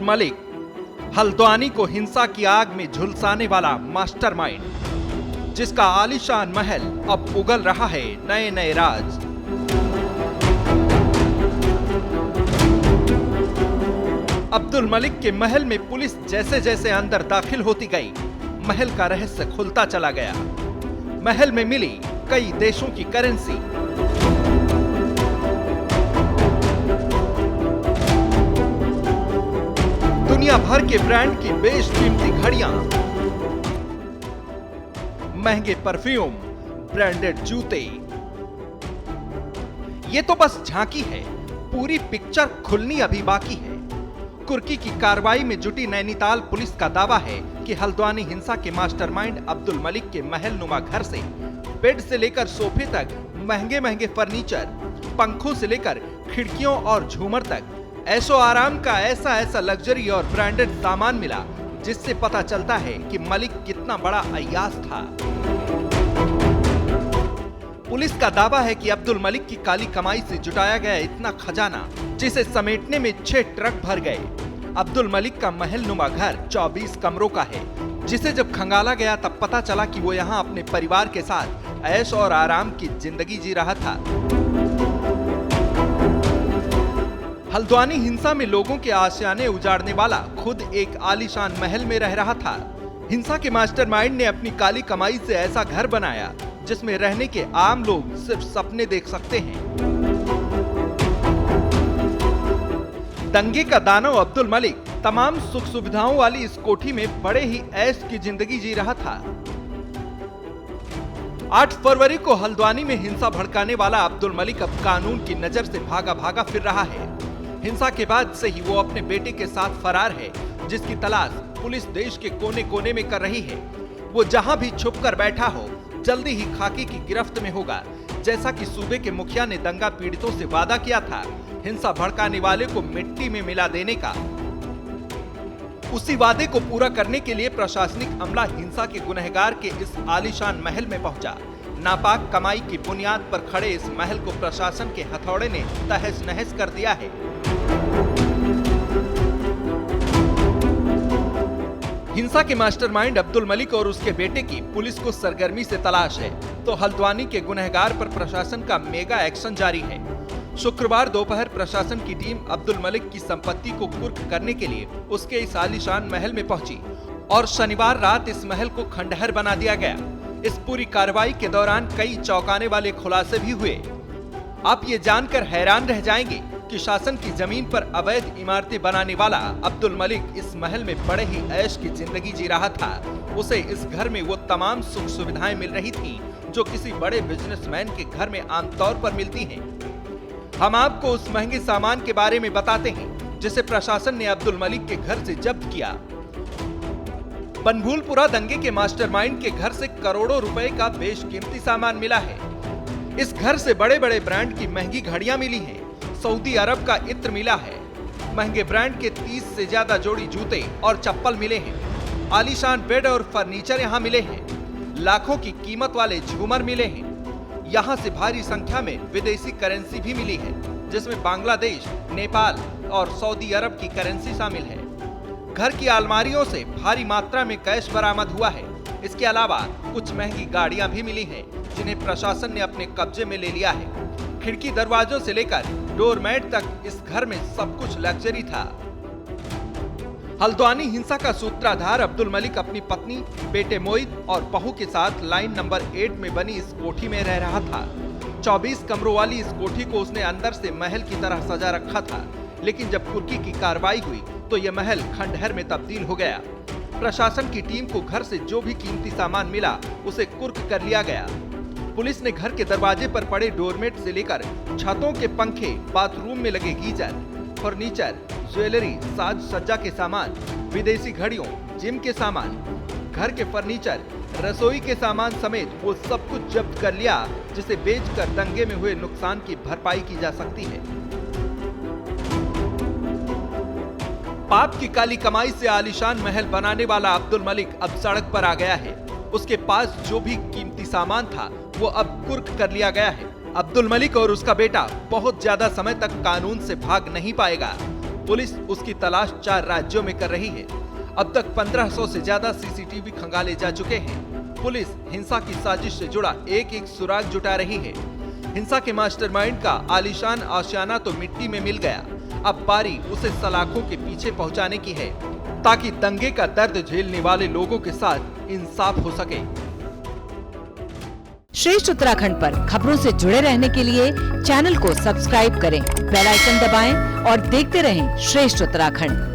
मलिक, हल्द्वानी को हिंसा की आग में झुलसाने वाला मास्टरमाइंड, जिसका आलीशान महल अब उगल रहा है नए नए राज। अब्दुल मलिक के महल में पुलिस जैसे जैसे अंदर दाखिल होती गई, महल का रहस्य खुलता चला गया। महल में मिली कई देशों की करेंसी, दुनिया भर के ब्रांड की बेशकीमती घड़ियां, महंगे परफ्यूम, ब्रांडेड जूते। ये तो बस झांकी है, पूरी पिक्चर खुलनी अभी बाकी है। कुर्की की कार्रवाई में जुटी नैनीताल पुलिस का दावा है कि हल्द्वानी हिंसा के मास्टरमाइंड अब्दुल मलिक के महल नुमा घर से बेड से लेकर सोफे तक, महंगे महंगे फर्नीचर, पंखों से लेकर खिड़कियों और झूमर तक, ऐशो आराम का ऐसा लग्जरी और ब्रांडेड सामान मिला, जिससे पता चलता है कि मलिक कितना बड़ा अय्याश था। पुलिस का दावा है कि अब्दुल मलिक की काली कमाई से जुटाया गया इतना खजाना, जिसे समेटने में 6 ट्रक भर गए। अब्दुल मलिक का महल नुमा घर 24 कमरों का है, जिसे जब खंगाला गया तब पता चला कि वो यहाँ अपने परिवार के साथ ऐश और आराम की जिंदगी जी रहा था। हल्द्वानी हिंसा में लोगों के आशियाने उजाड़ने वाला खुद एक आलीशान महल में रह रहा था। हिंसा के मास्टरमाइंड ने अपनी काली कमाई से ऐसा घर बनाया जिसमें रहने के आम लोग सिर्फ सपने देख सकते हैं। दंगे का दानव अब्दुल मलिक तमाम सुख सुविधाओं वाली इस कोठी में बड़े ही ऐश की जिंदगी जी रहा था। 8 फरवरी को हल्द्वानी में हिंसा भड़काने वाला अब्दुल मलिक अब कानून की नजर से भागा भागा फिर रहा है। हिंसा के बाद से ही वो अपने बेटे के साथ फरार है, जिसकी तलाश पुलिस देश के कोने कोने में कर रही है। वो जहां भी छुप कर बैठा हो, जल्दी ही खाकी की गिरफ्त में होगा। जैसा कि सूबे के मुखिया ने दंगा पीड़ितों से वादा किया था हिंसा भड़काने वाले को मिट्टी में मिला देने का, उसी वादे को पूरा करने के लिए प्रशासनिक अमला हिंसा के गुनहगार के इस आलीशान महल में पहुंचा। नापाक कमाई की बुनियाद पर खड़े इस महल को प्रशासन के हथौड़े ने तहस नहस कर दिया है। हिंसा के मास्टरमाइंड अब्दुल मलिक और उसके बेटे की पुलिस को सरगर्मी से तलाश है, तो हल्द्वानी के गुनहगार पर प्रशासन का मेगा एक्शन जारी है। शुक्रवार दोपहर प्रशासन की टीम अब्दुल मलिक की संपत्ति को कुर्क करने के लिए उसके इस आलीशान महल में पहुंची और शनिवार रात इस महल को खंडहर बना दिया गया। इस पूरी कार्रवाई के दौरान कई चौंकाने वाले खुलासे भी हुए। आप ये जानकर हैरान रह जाएंगे कि शासन की जमीन पर अवैध इमारतें बनाने वाला अब्दुल मलिक इस महल में बड़े ही ऐश की जिंदगी जी रहा था। उसे इस घर में वो तमाम सुख सुविधाएं मिल रही थी जो किसी बड़े बिजनेसमैन के घर में आमतौर पर मिलती हैं। हम आपको उस महंगे सामान के बारे में बताते हैं जिसे प्रशासन ने अब्दुल मलिक के घर से जब्त किया। बनभूलपुरा दंगे के मास्टरमाइंड के घर से करोड़ों रुपए का बेशकीमती सामान मिला है। इस घर से बड़े बड़े ब्रांड की महंगी घड़ियां मिली हैं, सऊदी अरब का इत्र मिला है, महंगे ब्रांड के 30 से ज्यादा जोड़ी जूते और चप्पल मिले हैं, आलीशान बेड और फर्नीचर यहाँ मिले हैं, लाखों की कीमत वाले झूमर मिले हैं। यहाँ से भारी संख्या में विदेशी करेंसी भी मिली है, जिसमें बांग्लादेश, नेपाल और सऊदी अरब की करेंसी शामिल है। घर की अलमारियों से भारी मात्रा में कैश बरामद हुआ है। इसके अलावा कुछ महंगी गाड़ियां भी मिली हैं, जिन्हें प्रशासन ने अपने कब्जे में ले लिया है। खिड़की दरवाजों से लेकर डोरमैट तक इस घर में सब कुछ लग्जरी था। हल्द्वानी हिंसा का सूत्रधार अब्दुल मलिक अपनी पत्नी, बेटे मोइद और बहू के साथ लाइन नंबर 8 में बनी इस कोठी में रह रहा था। 24 कमरों वाली इस कोठी को उसने अंदर से महल की तरह सजा रखा था, लेकिन जब कुर्की की कार्रवाई हुई तो यह महल खंडहर में तब्दील हो गया। प्रशासन की टीम को घर से जो भी कीमती सामान मिला उसे कुर्क कर लिया गया। पुलिस ने घर के दरवाजे पर पड़े डोरमेट से लेकर छतों के पंखे, बाथरूम में लगे गीजर, फर्नीचर, ज्वेलरी, साज सज्जा के सामान, विदेशी घड़ियों, जिम के सामान, घर के फर्नीचर, रसोई के सामान समेत वो सब कुछ जब्त कर लिया, जिसे बेचकर दंगे में हुए नुकसान की भरपाई की जा सकती है। पाप की काली कमाई से आलीशान महल बनाने वाला अब्दुल मलिक अब सड़क पर आ गया है। उसके पास जो भी कीमती सामान था वो अब कुर्क कर लिया गया है। अब्दुल मलिक और उसका बेटा बहुत ज्यादा समय तक कानून से भाग नहीं पाएगा। पुलिस उसकी तलाश 4 राज्यों में कर रही है। अब तक 1500 से ज्यादा सीसीटीवी खंगाले जा चुके हैं। पुलिस हिंसा की साजिश से जुड़ा एक एक सुराग जुटा रही है। हिंसा के मास्टरमाइंड का आलीशान आशियाना तो मिट्टी में मिल गया। अब बारी उसे सलाखों के पीछे पहुंचाने की है, ताकि दंगे का दर्द झेलने वाले लोगों के साथ इंसाफ हो सके। श्रेष्ठ उत्तराखंड पर खबरों से जुड़े रहने के लिए चैनल को सब्सक्राइब करें, बेल आइकन दबाएं और देखते रहें श्रेष्ठ उत्तराखंड।